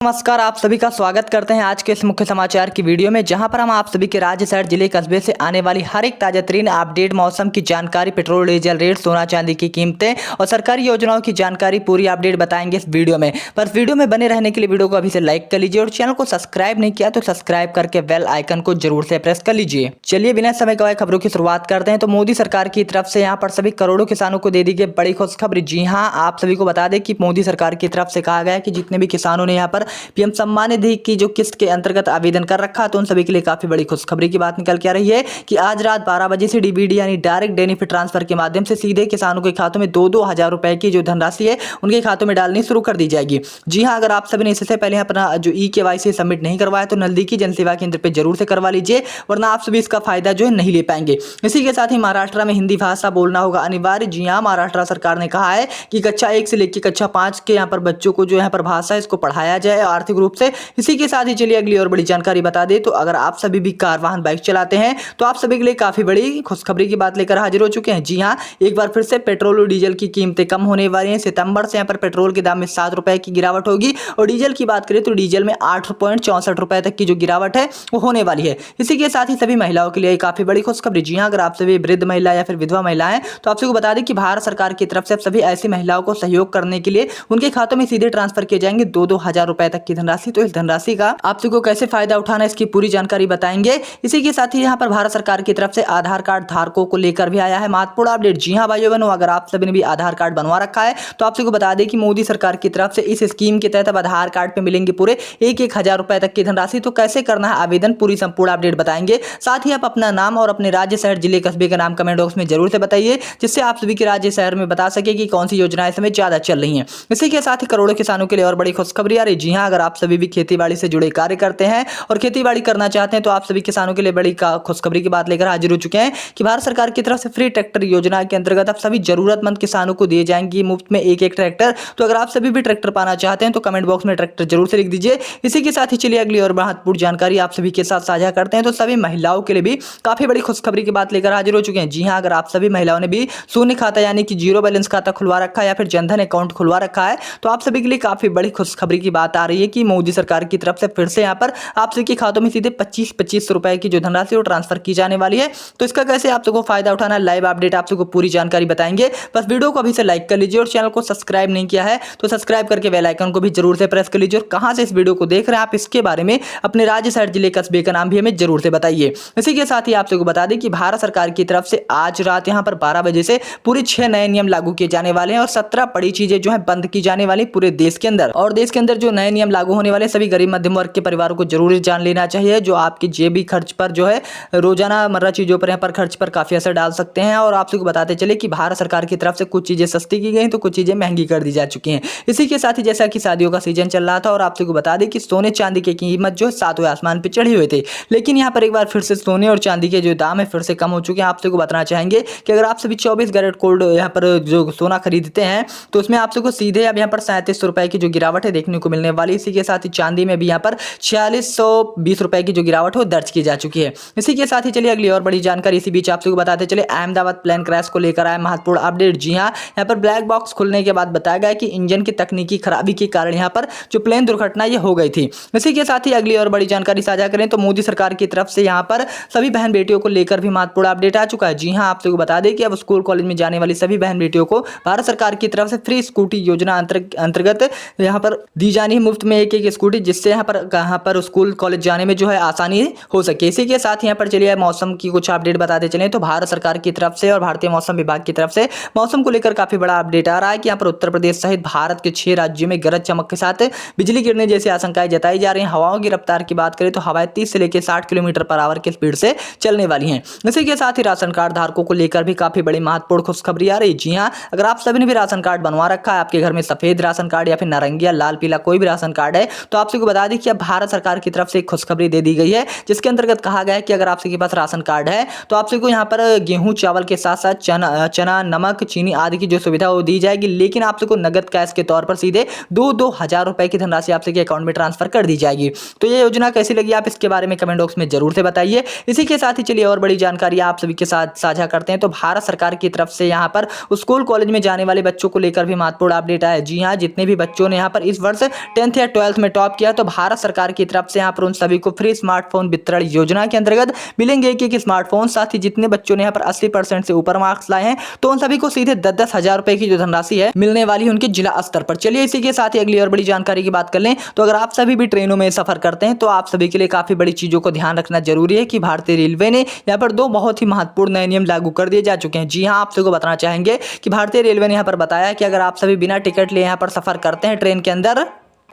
नमस्कार, आप सभी का स्वागत करते हैं आज के इस मुख्य समाचार की वीडियो में, जहां पर हम आप सभी के राज्य, शहर, जिले, कस्बे से आने वाली हर एक ताजा तरीन अपडेट, मौसम की जानकारी, पेट्रोल डीजल रेट, सोना चांदी की कीमतें और सरकारी योजनाओं की जानकारी पूरी अपडेट बताएंगे इस वीडियो में। पर वीडियो में बने रहने के लिए वीडियो को अभी से लाइक कर लीजिए और चैनल को सब्सक्राइब नहीं किया तो सब्सक्राइब करके बेल आइकन को जरूर से प्रेस कर लीजिए। चलिए बिना समय गवाए खबरों की शुरुआत करते हैं। तो मोदी सरकार की तरफ से यहाँ पर सभी करोड़ों किसानों को दे दी गई बड़ी खुशखबरी। जी हाँ, आप सभी को बता दें कि मोदी सरकार की तरफ से कहा गया है कि जितने भी किसानों ने यहाँ पर पीएम सम्मान निधि की जो किस्त के अंतर्गत आवेदन कर रखा तो उन सभी के लिए काफी बड़ी खुशखबरी की बात निकल के आ रही है कि आज रात 12 बजे से डीबीडी यानी डायरेक्ट बेनिफिट ट्रांसफर के माध्यम से सीधे किसानों के खातों में 2-2 हजार रुपए की जो धनराशि है उनके खातों में डालनी शुरू कर दी जाएगी। जी हाँ, अगर आप सभी ने इससे पहले अपना जो ई-केवाईसी सबमिट नहीं करवाया तो नजदीकी जनसेवा केंद्र पर जरूर से करवा लीजिए, वरना आप सभी इसका फायदा जो है नहीं ले पाएंगे। इसी के साथ ही महाराष्ट्र में हिंदी भाषा बोलना होगा अनिवार्य। जी हाँ, महाराष्ट्र सरकार ने कहा है कि कक्षा 1 से लेकर कक्षा 5 के यहाँ पर बच्चों को जो यहाँ पर भाषा है इसको पढ़ाया जाए आर्थिक रूप से। इसी के साथ ही चलिए अगली और बड़ी जानकारी बता दें तो अगर आप सभी भी कार वाहन बाइक चलाते हैं तो आप सभी के लिए काफी बड़ी खुशखबरी की बात लेकर हाजिर हो चुके हैं। जी हाँ, एक बार फिर से पेट्रोल और डीजल की कीमतें कम होने वाली हैं। सितंबर से यहाँ पर पेट्रोल के दाम में 7 रुपए की गिरावट होगी और डीजल की बात करें तो डीजल में 8.64 रुपए तक की जो गिरावट है वो होने वाली है। इसी के साथ ही सभी महिलाओं के लिए काफी बड़ी खुशखबरी। जी हाँ, अगर आप सभी वृद्ध महिला या फिर विधवा महिला है तो आप सभी को बता दें कि भारत सरकार की तरफ से सभी ऐसी महिलाओं को सहयोग करने के लिए उनके खातों में सीधे ट्रांसफर किए जाएंगे 2-2 हजार रुपए तक की धनराशि। तो इस धनराशि का आप सभी को कैसे फायदा उठाना इसकी पूरी जानकारी बताएंगे। इसी के साथ ही यहाँ पर भारत सरकार की तरफ से आधार कार्ड धारकों को लेकर भी आया है महत्वपूर्ण अपडेट। जी हाँ भाइयों बहनों, अगर आप सभी ने भी आधार कार्ड बनवा रखा है तो आप सभी को बता दें कि मोदी सरकार की तरफ से इस स्कीम के तहत अब आधार कार्ड पे मिलेंगे पूरे 1-1 हजार रुपए तक की धनराशि। तो कैसे करना है आवेदन, पूरी संपूर्ण अपडेट बताएंगे। साथ ही आप अपना नाम और अपने राज्य, शहर, जिले, कस्बे का नाम कमेंट बॉक्स में जरूर से बताइए, जिससे आप सभी के राज्य, शहर में बता सके कि कौन सी योजनाएं इस समय ज्यादा चल रही है। इसी के साथ ही करोड़ों किसानों के लिए और बड़ी खुशखबरी आ रही। जी हाँ, अगर आप सभी भी खेती बाड़ी से जुड़े कार्य करते हैं और खेती बाड़ी करना चाहते हैं तो आप सभी किसानों के लिए बड़ी खुशखबरी की बात लेकर हाजिर हो चुके हैं कि भारत सरकार की तरफ से फ्री ट्रैक्टर योजना के अंतर्गत अब सभी जरूरतमंद किसानों को दिए जाएंगे मुफ्त में 1-1 ट्रैक्टर। तो अगर आप सभी भी ट्रैक्टर पाना चाहते हैं तो कमेंट बॉक्स में ट्रैक्टर जरूर से लिख दीजिए। इसी के साथ ही चलिए अगली और महत्वपूर्ण जानकारी आप सभी के साथ साझा करते हैं। तो सभी महिलाओं के लिए भी काफी बड़ी खुशखबरी की बात लेकर हाजिर हो चुके हैं। जी हाँ, अगर आप सभी महिलाओं ने भी शून्य खाता यानी कि जीरो बैलेंस खाता खुलवा रखा है या फिर जनधन अकाउंट खुलवा रखा है तो आप सभी के लिए काफी बड़ी खुशखबरी की बात आ रही है कि मोदी सरकार की तरफ से फिर से यहाँ पर आप सभी के खातों में सीधे 25-25 रुपए की जो धनराशि वो ट्रांसफर की जाने वाली है। तो इसका कैसे आप सबको फायदा उठाना है, लाइव अपडेट आप सबको पूरी जानकारी बताएंगे। बस वीडियो को अभी से लाइक कर लीजिए और चैनल को सब्सक्राइब नहीं किया है तो सब्सक्राइब करके बेल आइकन को भी जरूर से प्रेस कर लीजिए और कहां से इस वीडियो को देख रहे हैं आप इसके बारे में अपने राज्य, शहर, जिले, कस्बे का नाम भी हमें जरूर से बताइए। इसी के साथ ही आप सबको बता दें कि भारत सरकार की तरफ से आज रात यहाँ पर 12 बजे से पूरे 6 नए नियम लागू किए जाने वाले हैं और 17 बड़ी चीजें जो है बंद की जाने वाली पूरे देश के अंदर। और देश के अंदर जो नए नियम लागू होने वाले सभी गरीब मध्यम वर्ग के परिवारों को जरूर जान लेना चाहिए, जो आपकी जेबी खर्च पर जो है रोजाना मर्रा चीजों पर यहाँ पर खर्च पर काफी असर डाल सकते हैं। और आप सबको बताते चले कि भारत सरकार की तरफ से कुछ चीजें सस्ती की गई तो कुछ चीजें महंगी कर दी जा चुकी हैं। इसी के साथ ही जैसा कि शादियों का सीजन चल रहा था और आप सबको बता दें कि सोने चांदी की कीमत जो है 7वें आसमान पर चढ़े हुए थे, लेकिन यहाँ पर एक बार फिर से सोने और चांदी के जो दाम है फिर से कम हो चुके हैं। आप सबको बताना चाहेंगे कि अगर आप सभी 24 कैरेट गोल्ड यहाँ पर जो सोना खरीदते हैं तो उसमें आप सबको सीधे अब यहाँ पर 37 रुपए की जो गिरावट है देखने को मिलने वाली। इसी के साथ ही चांदी में भी यहाँ पर 4620 रुपए की जो गिरावट हो दर्ज की जा चुकी है। इसी के साथ ही चलिए अगली और बड़ी जानकारी इसी बीच आप सबको बताते चले अहमदाबाद प्लेन क्रैश को लेकर आया महत्वपूर्ण अपडेट। जी हाँ, यहाँ पर ब्लैक बॉक्स खुलने के बाद बताया गया कि इंजन की तकनीकी खराबी के कारण यहाँ पर जो प्लेन दुर्घटना ये हो गई थी। इसी के साथ ही अगली और बड़ी जानकारी साझा करें तो मोदी सरकार की तरफ से यहाँ पर सभी बहन बेटियों को लेकर भी महत्वपूर्ण अपडेट आ चुका है। जी हाँ, आप सबको बता दें कि अब स्कूल कॉलेज में जाने वाली सभी बहन बेटियों को भारत सरकार की तरफ से फ्री स्कूटी योजना अंतर्गत यहाँ पर दी जानी है मुफ्त में 1-1 स्कूटी, जिससे यहाँ पर स्कूल कॉलेज जाने में जो है आसानी हो सके। इसी के साथ यहाँ पर चलिए मौसम की कुछ अपडेट बताते चले तो भारत सरकार की तरफ से और भारतीय मौसम विभाग की तरफ से मौसम को लेकर काफी बड़ा अपडेट आ रहा है कि यहाँ पर उत्तर प्रदेश सहित भारत के 6 राज्यों में गरज चमक के साथ बिजली गिरने जैसी आशंकाएं जताई जा रही हैं। हवाओं की रफ्तार की बात करें तो हवाएं 30 से लेकर 60 किलोमीटर पर आवर की स्पीड से चलने वाली हैं। इसी के साथ ही राशन कार्ड धारकों को लेकर भी काफी बड़ी महत्वपूर्ण खुशखबरी आ रही। जी हाँ, अगर आप सभी ने भी राशन कार्ड बनवा रखा है, आपके घर में सफेद राशन कार्ड या फिर नारंगी या लाल पीला कोई भी राशन कार्ड है तो आप सबको बता दें कि अब भारत सरकार की तरफ से एक खुशखबरी दे दी गई है, जिसके अंतर्गत कहा गया है कि अगर आप सबके पास राशन कार्ड है तो आप सबको यहाँ पर गेहूं चावल के साथ साथ चना नमक चीनी आदि की जो सुविधा वो दी जाएगी, लेकिन आप सबको नगद कैश के तौर पर सीधे 2-2 हजार रुपए की धनराशि आप सबके अकाउंट में ट्रांसफर कर दी जाएगी। तो ये योजना कैसी लगी आप इसके बारे में कमेंट बॉक्स में जरूर से बताइए। इसी के साथ ही चलिए और बड़ी जानकारी आप सभी के साथ साझा करते हैं। तो भारत सरकार की तरफ से यहाँ पर स्कूल कॉलेज में जाने वाले बच्चों को लेकर भी महत्वपूर्ण अपडेट आया। जी हाँ, जितने भी बच्चों ने यहाँ पर इस वर्ष 10th 10th या 12th में टॉप किया तो भारत सरकार की तरफ से यहाँ पर उन सभी को फ्री स्मार्टफोन वितरण योजना के अंतर्गत मिलेंगे एक स्मार्टफोन। साथ ही जितने बच्चों ने यहाँ पर 80% से ऊपर मार्क्स लाए हैं तो उन सभी को सीधे 10-10 हजार रुपए की जो धनराशि है मिलने वाली है उनके जिला स्तर पर। चलिए इसी के साथ ही अगली और बड़ी जानकारी की बात कर लें तो अगर आप सभी भी ट्रेनों में सफर करते हैं तो आप सभी के लिए काफी बड़ी चीजों को ध्यान रखना जरूरी है कि भारतीय रेलवे ने यहाँ पर 2 बहुत ही महत्वपूर्ण नए नियम लागू कर दिए जा चुके हैं। जी हाँ, आप सबको बताना चाहेंगे कि भारतीय रेलवे ने यहाँ पर बताया कि अगर आप सभी बिना टिकट लिए यहाँ पर सफर करते हैं ट्रेन के अंदर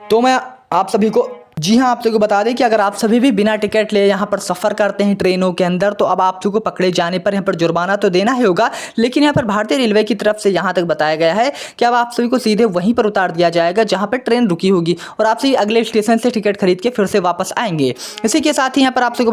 तो मैं आप सभी को आप सबको बता दें कि अगर आप सभी भी बिना टिकट लिए यहाँ पर सफर करते हैं ट्रेनों के अंदर तो अब आप सबको पकड़े जाने पर यहाँ पर जुर्माना तो देना ही होगा, लेकिन यहाँ पर भारतीय रेलवे की तरफ से यहाँ तक बताया गया है कि अब आप सभी को सीधे वहीं पर उतार दिया जाएगा जहाँ पर ट्रेन रुकी होगी और आप सभी अगले स्टेशन से टिकट खरीद के फिर से वापस आएंगे। इसी के साथ ही यहाँ पर आप सबको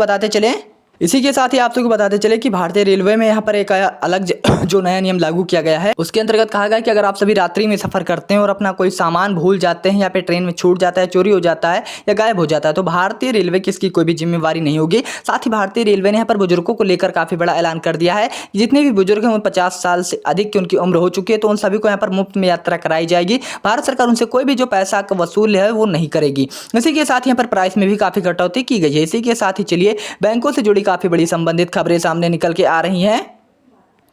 बताते चले कि भारतीय रेलवे में यहाँ पर एक अलग जो नया नियम लागू किया गया है उसके अंतर्गत कहा गया कि अगर आप सभी रात्रि में सफर करते हैं और अपना कोई सामान भूल जाते हैं या पे ट्रेन में छूट जाता है, चोरी हो जाता है या गायब हो जाता है तो भारतीय रेलवे की इसकी कोई भी जिम्मेवारी नहीं होगी। साथ ही भारतीय रेलवे ने यहाँ पर बुजुर्गों को लेकर काफी बड़ा ऐलान कर दिया है। जितने भी बुजुर्ग हैं 50 साल से अधिक की उनकी उम्र हो चुकी है तो उन सभी को यहाँ पर मुफ्त में यात्रा कराई जाएगी। भारत सरकार उनसे कोई भी जो पैसा का वसूल है वो नहीं करेगी। इसी के साथ यहाँ पर प्राइस में भी काफी कटौती की गई है। इसी के साथ ही चलिए बैंकों से जुड़ी काफी बड़ी संबंधित खबरें सामने निकल के आ रही हैं।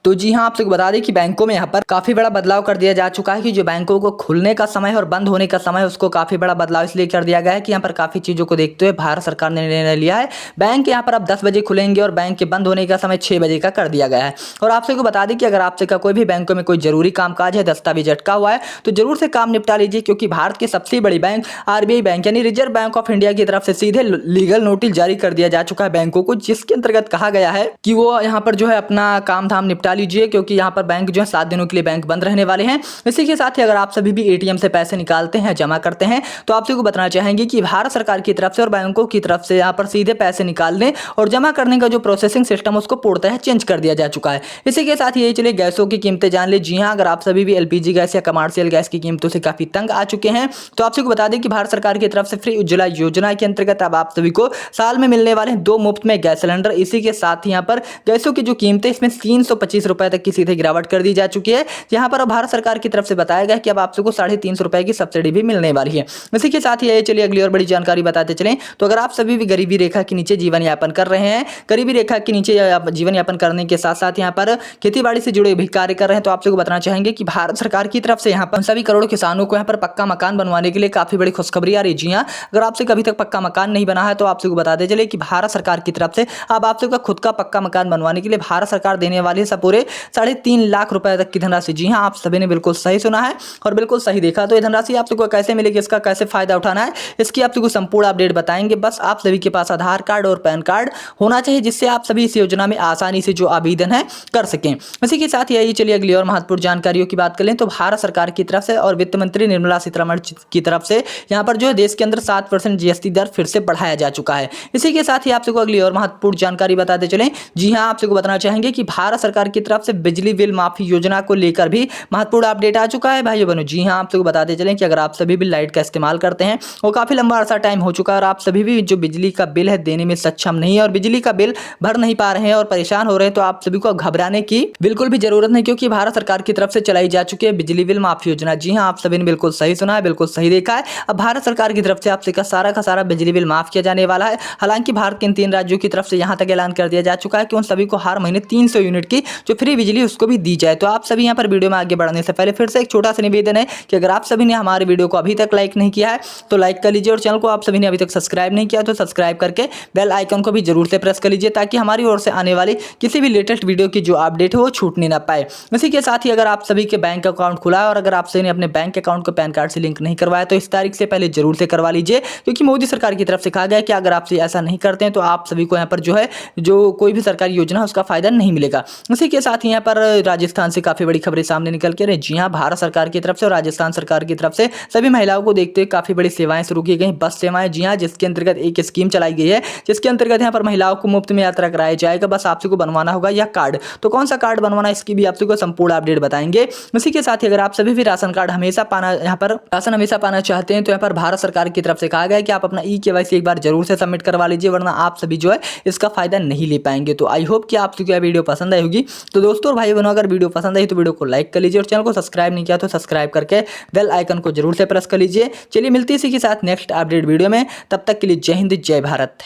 तो जी हाँ, आप सबको बता दें कि बैंकों में यहाँ पर काफी बड़ा बदलाव कर दिया जा चुका है कि जो बैंकों को खुलने का समय और बंद होने का समय उसको काफी बड़ा बदलाव इसलिए कर दिया गया है कि यहाँ पर काफी चीजों को देखते हुए भारत सरकार ने निर्णय लिया है। बैंक यहाँ पर अब 10 बजे खुलेंगे और बैंक के बंद होने का समय 6 बजे का कर दिया गया है। और आप सबको बता दें कि अगर आप सबका कोई भी बैंकों में कोई जरूरी कामकाज है, दस्तावेज अटका हुआ है तो जरूर से काम निपटा लीजिए, क्योंकि भारत की सबसे बड़ी बैंक RBI बैंक यानी रिजर्व बैंक ऑफ इंडिया की तरफ से सीधे लीगल नोटिस जारी कर दिया जा चुका है बैंकों को, जिसके अंतर्गत कहा गया है कि वो यहाँ पर जो है अपना काम धाम निपटा लीजिए, क्योंकि यहाँ पर बैंक जो है 7 दिनों के लिए बैंक बंद रहने वाले हैं। इसी के साथ ही अगर आप सभी भी ATM से पैसे निकालते हैं, जमा करते हैं तो आप सभी को बताना चाहेंगे कि भारत सरकार की तरफ से और बैंकों की तरफ से यहाँ पर सीधे पैसे निकालने और जमा करने का जो प्रोसेसिंग सिस्टम उसको पूर्णतः चेंज कर दिया जा चुका है। इसी के साथ यही चलिए गैसों की कीमतें जान ले। जी हाँ, अगर आप सभी भी LPG गैस या कमर्शियल गैस की कीमतों से काफी तंग आ चुके हैं तो आप सभी को बता दें कि भारत सरकार की तरफ से फ्री उज्ज्वला योजना के अंतर्गत अब आप सभी को साल में मिलने वाले 2 मुफ्त में गैस सिलेंडर। इसी के साथ ही यहाँ पर गैसों की जो कीमतें इसमें 325 रुपए तक की सीधे गिरावट कर दी जा चुकी है। यहाँ पर भारत सरकार की तरफ से बताया गया कि अब आप सबको 350 रुपए की सब्सिडी भी मिलने वाली है। इसी के साथ ही ये चलिए अगली और बड़ी जानकारी बताते चलें तो अगर आप सभी भी गरीबी रेखा के नीचे जीवन यापन कर रहे हैं, गरीबी रेखा के नीचे जीवन यापन करने के साथ साथ यहाँ पर खेतीबाड़ी से जुड़े भी कार्य कर रहे हैं तो आप सबको बताना चाहेंगे कि भारत सरकार की तरफ से यहाँ पर सभी करोड़ों किसानों को यहाँ पर पक्का मकान बनवाने के लिए काफी बड़ी खुशखबरी आ रही है। जी हाँ, अगर आपसे कभी तक पक्का मकान नहीं बना है तो आप सबको बताते चले कि भारत सरकार की तरफ से अब आप सबका खुद का पक्का मकान बनवाने के लिए भारत सरकार देने वाली है पूरे 3.5 लाख रुपए तक की धनराशि। जी हाँ, आप सभी ने बिल्कुल सही सुना है और बिल्कुल सही देखा। तो ये धनराशि आप सबको कैसे मिलेगी, इसका कैसे फायदा उठाना है, इसकी आप सबको संपूर्ण अपडेट बताएंगे। बस आप सभी के पास आधार कार्ड और पैन कार्ड होना चाहिए, जिससे आप सभी इस योजना में आसानी से जो आवेदन है कर सकें। इसी के साथ यही चलिए अगली और महत्वपूर्ण जानकारियों की बात कर लें तो भारत सरकार की तरफ से और वित्त मंत्री निर्मला सीतारमण की तरफ से यहाँ पर जो है देश के अंदर 7% GST दर फिर से बढ़ाया जा चुका है। इसी के साथ ही आप सबको अगली और महत्वपूर्ण जानकारी बताते चलें। जी हाँ, आप सबको बताना चाहेंगे कि भारत सरकार की तरफ से बिजली बिल माफी योजना को लेकर भी महत्वपूर्ण अपडेट आ चुका है भाइयों बहनों। जी हाँ, आप सबको बताते चलें कि अगर आप सभी भी लाइट का इस्तेमाल करते हैं और काफी लंबा अरसा टाइम हो चुका है और आप सभी भी जो बिजली का बिल है देने में सक्षम नहीं है और बिजली का बिल भर नहीं पा रहे हैं और परेशान हो रहे हैं तो आप सभी को घबराने की बिल्कुल भी जरूरत नहीं, क्योंकि भारत सरकार की तरफ से चलाई जा चुकी है बिजली बिल माफी योजना। जी हाँ, आप सभी ने बिल्कुल सही सुना है, बिल्कुल सही देखा है। अब भारत सरकार की तरफ से आपसे का सारा बिजली बिल माफ किया जाने वाला है। हालांकि भारत के इन 3 राज्यों की तरफ से यहाँ तक ऐलान कर दिया जा चुका है कि उन सभी को हर महीने 300 यूनिट की जो फ्री बिजली उसको भी दी जाए। तो आप सभी यहाँ पर वीडियो में आगे बढ़ने से पहले फिर से एक छोटा सा निवेदन है कि अगर आप सभी ने हमारे वीडियो को अभी तक लाइक नहीं किया है तो लाइक कर लीजिए और चैनल को आप सभी ने अभी तक सब्सक्राइब नहीं किया तो सब्सक्राइब करके बेल आइकन को भी जरूर से प्रेस कर लीजिए, ताकि हमारी ओर से आने वाली किसी भी लेटेस्ट वीडियो की जो अपडेट है वो छूटने ना पाए। इसी के साथ ही अगर आप सभी के बैंक अकाउंट खुला है और अगर आप सभी ने अपने बैंक अकाउंट को पैन कार्ड से लिंक नहीं करवाया तो इस तारीख से पहले जरूर से करवा लीजिए, क्योंकि मोदी सरकार की तरफ से कहा गया है कि अगर आप ऐसा नहीं करते हैं तो आप सभी को यहाँ पर जो है जो कोई भी सरकारी योजना है उसका फायदा नहीं मिलेगा। इसी के साथ यहाँ पर राजस्थान से काफी बड़ी खबरें सामने निकल के रही। जी हाँ, भारत सरकार की तरफ से और राजस्थान सरकार की तरफ से सभी महिलाओं को देखते हुए काफी बड़ी सेवाएं शुरू की गई, बस सेवाएं। जी हाँ, जिसके अंतर्गत एक स्कीम चलाई गई है जिसके अंतर्गत यहाँ पर महिलाओं को मुफ्त में यात्रा कराया जाएगा। बस आपसे को बनवाना होगा यह कार्ड। तो कौन सा कार्ड बनवाना है इसकी भी आपसे को संपूर्ण अपडेट बताएंगे। इसी के साथ ही अगर आप सभी भी राशन कार्ड हमेशा पाना यहाँ पर राशन हमेशा पाना चाहते हैं तो यहाँ पर भारत सरकार की तरफ से कहा गया है कि आप अपना eKYC एक बार जरूर से सबमिट करवा लीजिए, वरना आप सभी जो है इसका फायदा नहीं ले पाएंगे। तो आई होप कि आप सभी को यह वीडियो पसंद आई होगी। तो दोस्तों और भाई बहनों, अगर वीडियो पसंद आई तो वीडियो को लाइक कर लीजिए और चैनल को सब्सक्राइब नहीं किया तो सब्सक्राइब करके बेल आइकन को जरूर से प्रेस कर लीजिए। चलिए मिलती है इसी के साथ नेक्स्ट अपडेट वीडियो में, तब तक के लिए जय हिंद जय भारत।